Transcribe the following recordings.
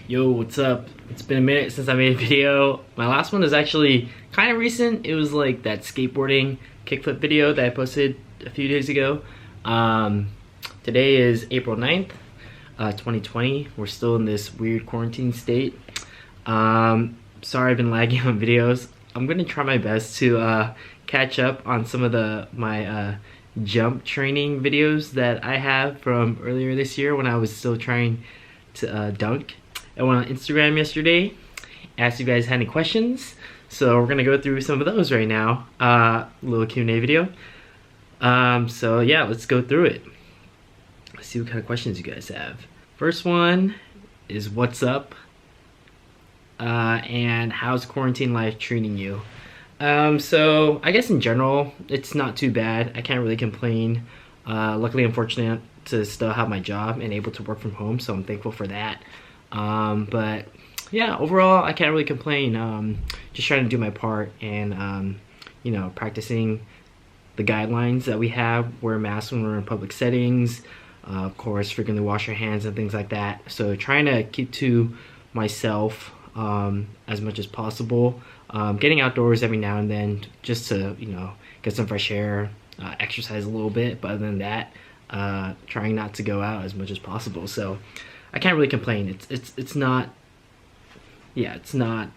Yo, what's up? It's been a minute since I made a video. My last one is actually kind of recent. It was like that skateboarding kickflip video that I posted a few days ago. Today is April 9th, 2020. We're still in this weird quarantine state. Sorry I've been lagging on videos. I'm gonna try my best to catch up on some of my jump training videos that I have from earlier this year when I was still trying to dunk. I went on Instagram yesterday, asked you guys had any questions, so we're gonna go through some of those right now. Little Q&A video. So yeah, let's go through it. Let's see what kind of questions you guys have. First one is what's up, and how's quarantine life treating you? So I guess in general, it's not too bad. I can't really complain. Luckily, I'm fortunate to still have my job and able to work from home, so I'm thankful for that. But yeah, overall I can't really complain. Just trying to do my part and you know, practicing the guidelines that we have. Wear masks when we're in public settings, of course frequently wash your hands and things like that. So trying to keep to myself as much as possible, getting outdoors every now and then just to, you know, get some fresh air, exercise a little bit, but other than that, trying not to go out as much as possible. So I can't really complain. It's not, yeah, it's not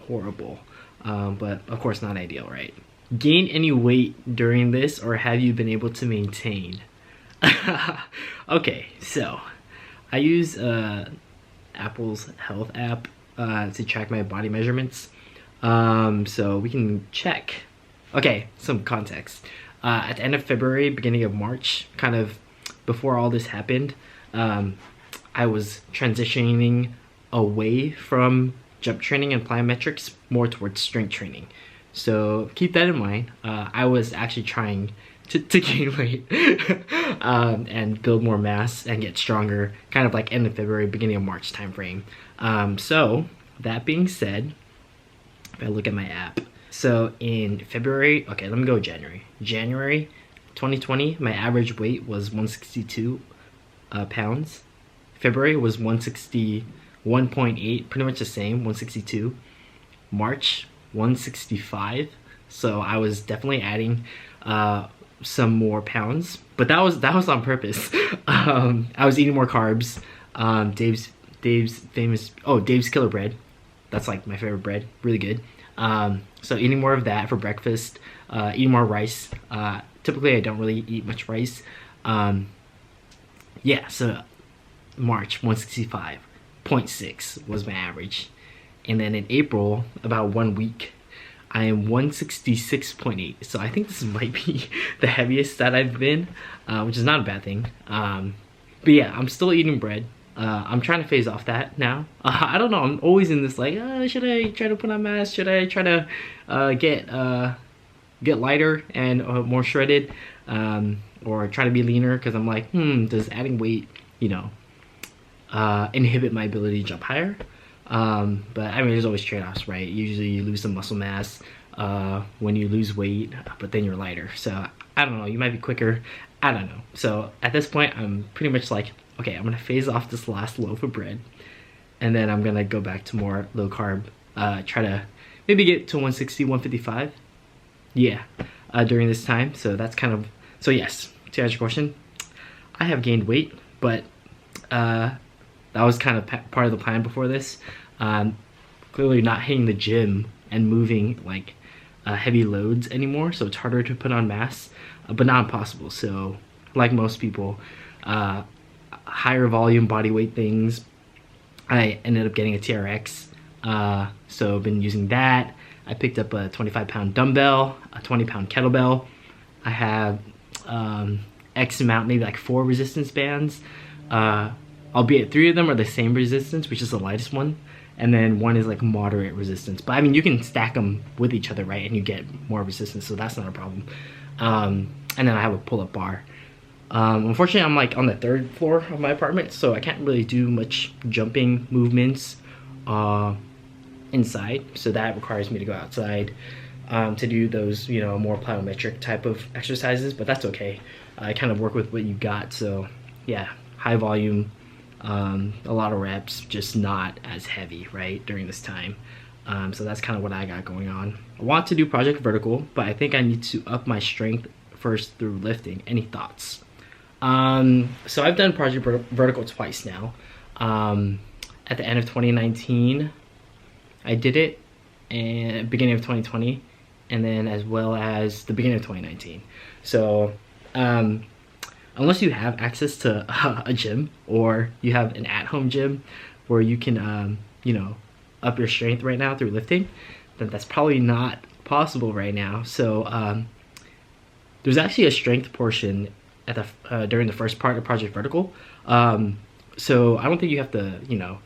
horrible, but of course not ideal, right? Gain any weight during this, or have you been able to maintain? Okay, so I use Apple's health app to track my body measurements, so we can check. Okay, some context. At the end of February, beginning of March, kind of before all this happened, I was transitioning away from jump training and plyometrics more towards strength training. So keep that in mind. I was actually trying to gain weight and build more mass and get stronger, kind of like end of February, beginning of March time frame. So that being said, if I look at my app, so in February, okay, let me go January 2020, my average weight was 162 pounds. February was 161.8, pretty much the same, 162. March, 165. So I was definitely adding some more pounds, but that was on purpose. I was eating more carbs. Dave's famous, Dave's Killer Bread. That's like my favorite bread, really good. So eating more of that for breakfast, eating more rice. Typically I don't really eat much rice. Yeah, so March 165.6 was my average. And then in April, about 1 week, I am 166.8. So I think this might be the heaviest that I've been, which is not a bad thing. But yeah, I'm still eating bread. I'm trying to phase off that now. I don't know, I'm always in this like, should I try to put on mass? Should I try to get lighter and more shredded? Or try to be leaner? Because I'm like, does adding weight, you know, inhibit my ability to jump higher? But I mean, there's always trade-offs, right? Usually you lose some muscle mass when you lose weight, but then you're lighter. So I don't know, you might be quicker, I don't know. So at this point, I'm pretty much like, okay, I'm gonna phase off this last loaf of bread, and then I'm gonna go back to more low carb, try to maybe get to 160, 155, yeah, during this time. So that's kind of, so yes, to answer your question, I have gained weight, but that was kind of part of the plan before this. Clearly not hitting the gym and moving like heavy loads anymore, so it's harder to put on mass, but not impossible. So like most people, higher volume body weight things, I ended up getting a TRX, so I've been using that. I picked up a 25-pound dumbbell, a 20-pound kettlebell. I have X amount, maybe like 4 resistance bands, albeit 3 of them are the same resistance, which is the lightest one, and then 1 is like moderate resistance. But I mean, you can stack them with each other, right, and you get more resistance, so that's not a problem. And then I have a pull-up bar. Unfortunately, I'm like on the 3rd floor of my apartment, so I can't really do much jumping movements inside, so that requires me to go outside to do those, you know, more plyometric type of exercises, but that's okay. I kind of work with what you got, so yeah, high volume A lot of reps, just not as heavy, right, during this time. So that's kind of what I got going on. I want to do Project Vertical, but I think I need to up my strength first through lifting. Any thoughts? So I've done Project Vertical twice now. At the end of 2019, I did it, and beginning of 2020, and then as well as the beginning of 2019. So unless you have access to a gym, or you have an at-home gym where you can you know, up your strength right now through lifting, then that's probably not possible right now. So there's actually a strength portion at the during the first part of Project Vertical. So I don't think you have to, you know,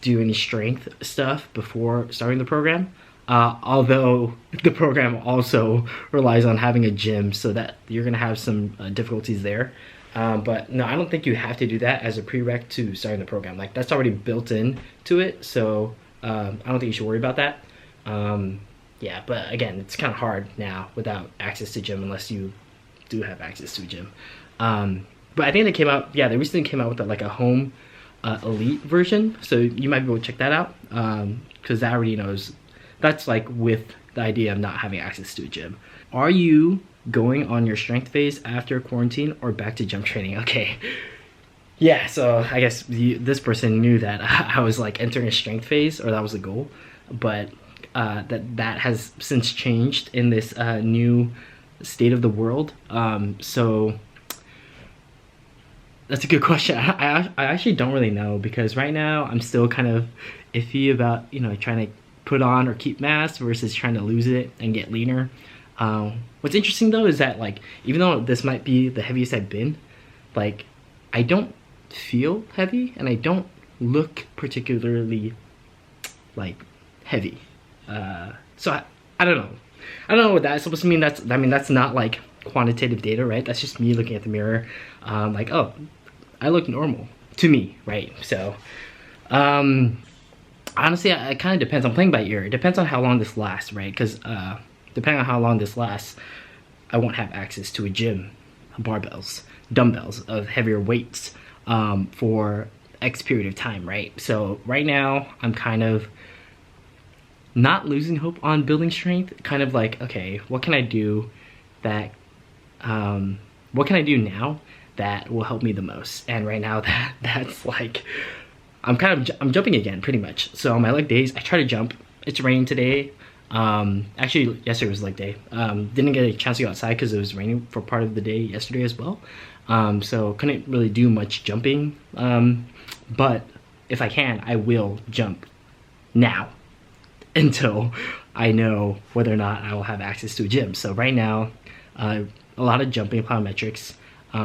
do any strength stuff before starting the program. Although the program also relies on having a gym, so that you're gonna have some difficulties there. But no, I don't think you have to do that as a prereq to starting the program. Like, that's already built in to it, so I don't think you should worry about that. Yeah, but again, it's kind of hard now without access to gym, unless you do have access to a gym. But I think they came out, yeah, they recently came out with like a home elite version, so you might be able to check that out, because that already knows, that's like with the idea of not having access to a gym. Are you going on your strength phase after quarantine or back to jump training? Okay, yeah, so I guess this person knew that I was like entering a strength phase, or that was the goal, but that has since changed in this new state of the world. So that's a good question. I actually don't really know, because right now I'm still kind of iffy about, you know, trying to put on or keep mass versus trying to lose it and get leaner. What's interesting though is that, like, even though this might be the heaviest I've been, like, I don't feel heavy and I don't look particularly like heavy. So I don't know. I don't know what that's supposed to mean. That's not like quantitative data, right? That's just me looking at the mirror, like, oh, I look normal to me, right? So honestly, it kind of depends. I'm playing by ear. It depends on how long this lasts, right? Because depending on how long this lasts, I won't have access to a gym, barbells, dumbbells of heavier weights for X period of time, right? So right now, I'm kind of not losing hope on building strength. Kind of like, okay, what can I do that, what can I do now that will help me the most? And right now, that's like, I'm jumping again, pretty much. So on my leg days, I try to jump. It's raining today. Actually, yesterday was leg day. Didn't get a chance to go outside because it was raining for part of the day yesterday as well. So couldn't really do much jumping. But if I can, I will jump now until I know whether or not I will have access to a gym. So right now, a lot of jumping, plyometrics,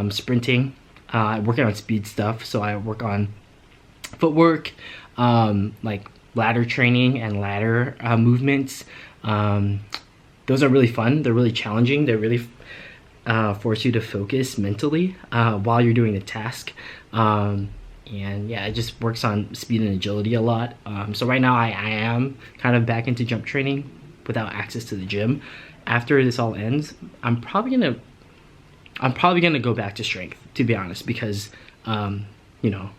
sprinting, working on speed stuff. So I work on footwork, like ladder training and ladder movements. Those are really fun. They're really challenging. They really force you to focus mentally while you're doing the task. And yeah, it just works on speed and agility a lot. So right now I am kind of back into jump training without access to the gym. After this all ends, I'm probably gonna go back to strength, to be honest, because you know,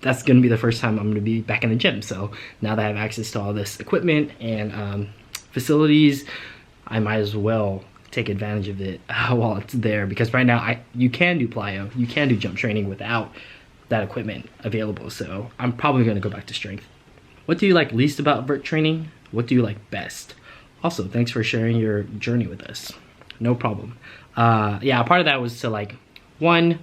that's gonna be the first time I'm gonna be back in the gym. So now that I have access to all this equipment and facilities, I might as well take advantage of it while it's there, because right now you can do plyo, you can do jump training without that equipment available. So I'm probably gonna go back to strength. What do you like least about vert training? What do you like best? Also, thanks for sharing your journey with us. No problem. Yeah, part of that was to, like, one,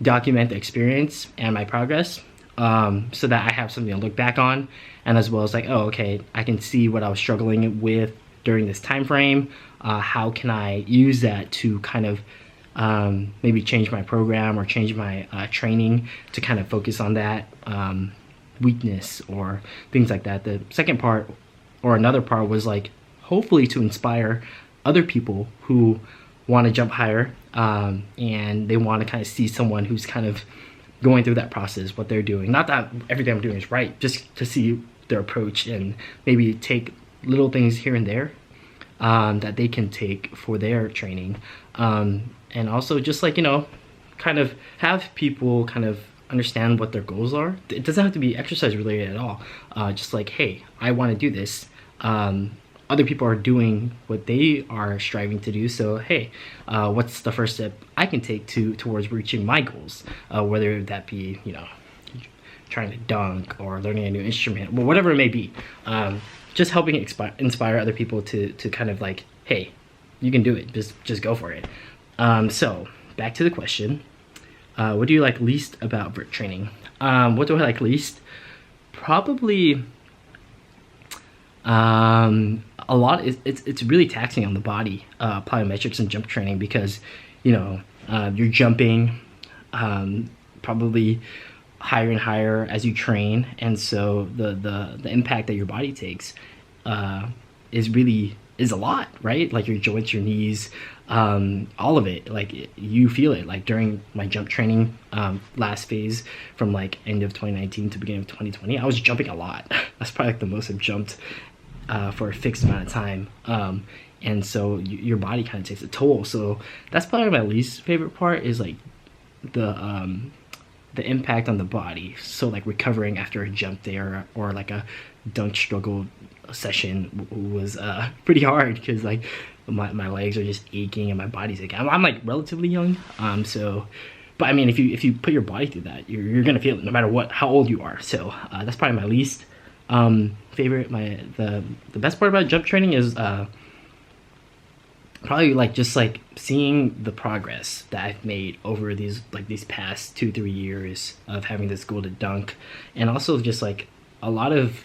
document the experience and my progress, so that I have something to look back on, and as well as like, oh, okay, I can see what I was struggling with during this time frame. How can I use that to kind of maybe change my program or change my training to kind of focus on that weakness or things like that. The second part, or another part, was like hopefully to inspire other people who want to jump higher, and they want to kind of see someone who's kind of going through that process, what they're doing. Not that everything I'm doing is right, just to see their approach and maybe take little things here and there that they can take for their training. And also just, like, you know, kind of have people kind of understand what their goals are. It doesn't have to be exercise related at all. Just like, hey, I want to do this. Other people are doing what they are striving to do. So hey, what's the first step I can take towards reaching my goals? Whether that be, you know, trying to dunk or learning a new instrument, or whatever it may be. Just helping inspire other people to kind of like, hey, you can do it. Just go for it. So back to the question. What do you like least about vert training? What do I like least? Probably a lot. It's really taxing on the body, plyometrics and jump training, because you know you're jumping probably higher and higher as you train, and so the impact that your body takes is a lot, right? Like your joints, your knees, all of it. Like you feel it. Like during my jump training last phase, from like end of 2019 to beginning of 2020, I was jumping a lot. That's probably like the most I've jumped for a fixed amount of time. And so your body kind of takes a toll. So that's probably my least favorite part, is like the impact on the body. So like recovering after a jump day or like a dunk struggle session was pretty hard, because like my legs are just aching and my body's aching. I'm like relatively young, so, but I mean, if you put your body through that, you're gonna feel it no matter how old you are. So that's probably my least favorite. The best part about jump training is probably like just like seeing the progress that I've made over these past 2-3 years of having this goal to dunk, and also just like a lot of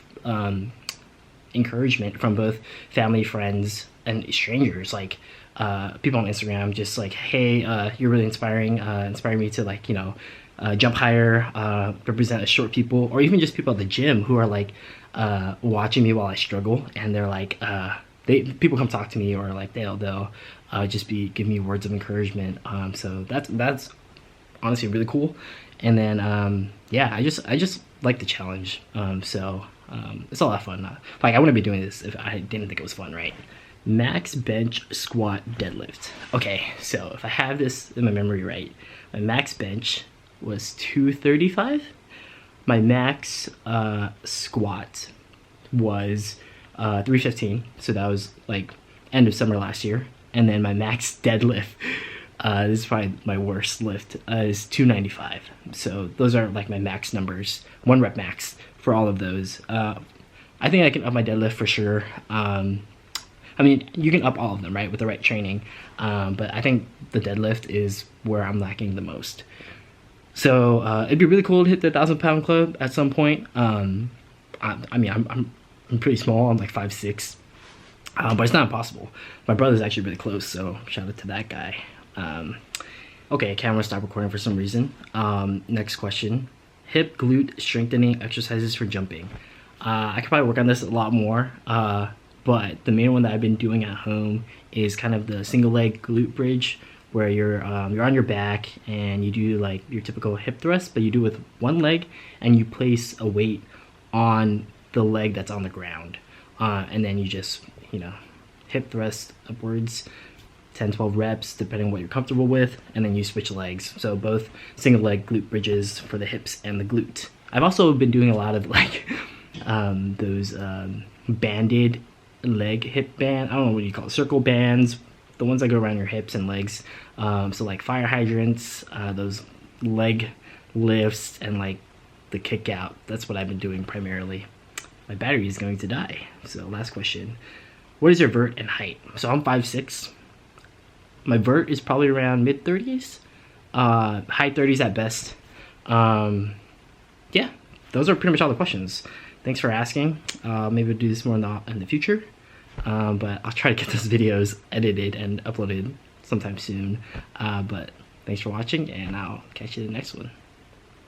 encouragement from both family, friends, and strangers. Like people on Instagram just like, hey, you're really inspiring me to, like, you know, jump higher, represent short people, or even just people at the gym who are like watching me while I struggle, and they're like people come talk to me, or like they'll just give me words of encouragement. So that's honestly really cool. And then yeah, I just like the challenge. So it's a lot of fun. Like I wouldn't be doing this if I didn't think it was fun, right? Max bench squat deadlift. Okay, so if I have this in my memory right, my max bench was 235. My max squat was 315. So that was like end of summer last year. And then my max deadlift, this is probably my worst lift, is 295. So those are like my max numbers, 1 rep max for all of those. I think I can up my deadlift for sure. I mean, you can up all of them, right, with the right training. But I think the deadlift is where I'm lacking the most. So it'd be really cool to hit the 1,000-pound club at some point. I mean, I'm pretty small. I'm like 5'6", but it's not impossible. My brother's actually really close, so shout out to that guy. Okay, camera stopped recording for some reason. Next question: hip glute strengthening exercises for jumping. I could probably work on this a lot more, but the main one that I've been doing at home is kind of the single leg glute bridge, where you're on your back and you do like your typical hip thrust, but you do it with one leg, and you place a weight on the leg that's on the ground, and then you just, you know, hip thrust upwards, 10-12 reps depending on what you're comfortable with, and then you switch legs. So both single leg glute bridges for the hips and the glute. I've also been doing a lot of like those banded leg hip band, I don't know what you call it, circle bands, the ones that go around your hips and legs. So like fire hydrants, those leg lifts, and like the kick out. That's what I've been doing primarily. My battery is going to die. So last question: what is your vert and height? So I'm 5'6". My vert is probably around mid-30s, high 30s at best. Yeah, those are pretty much all the questions. Thanks for asking. Maybe we'll do this more in the future, but I'll try to get those videos edited and uploaded sometime soon. But thanks for watching, and I'll catch you in the next one.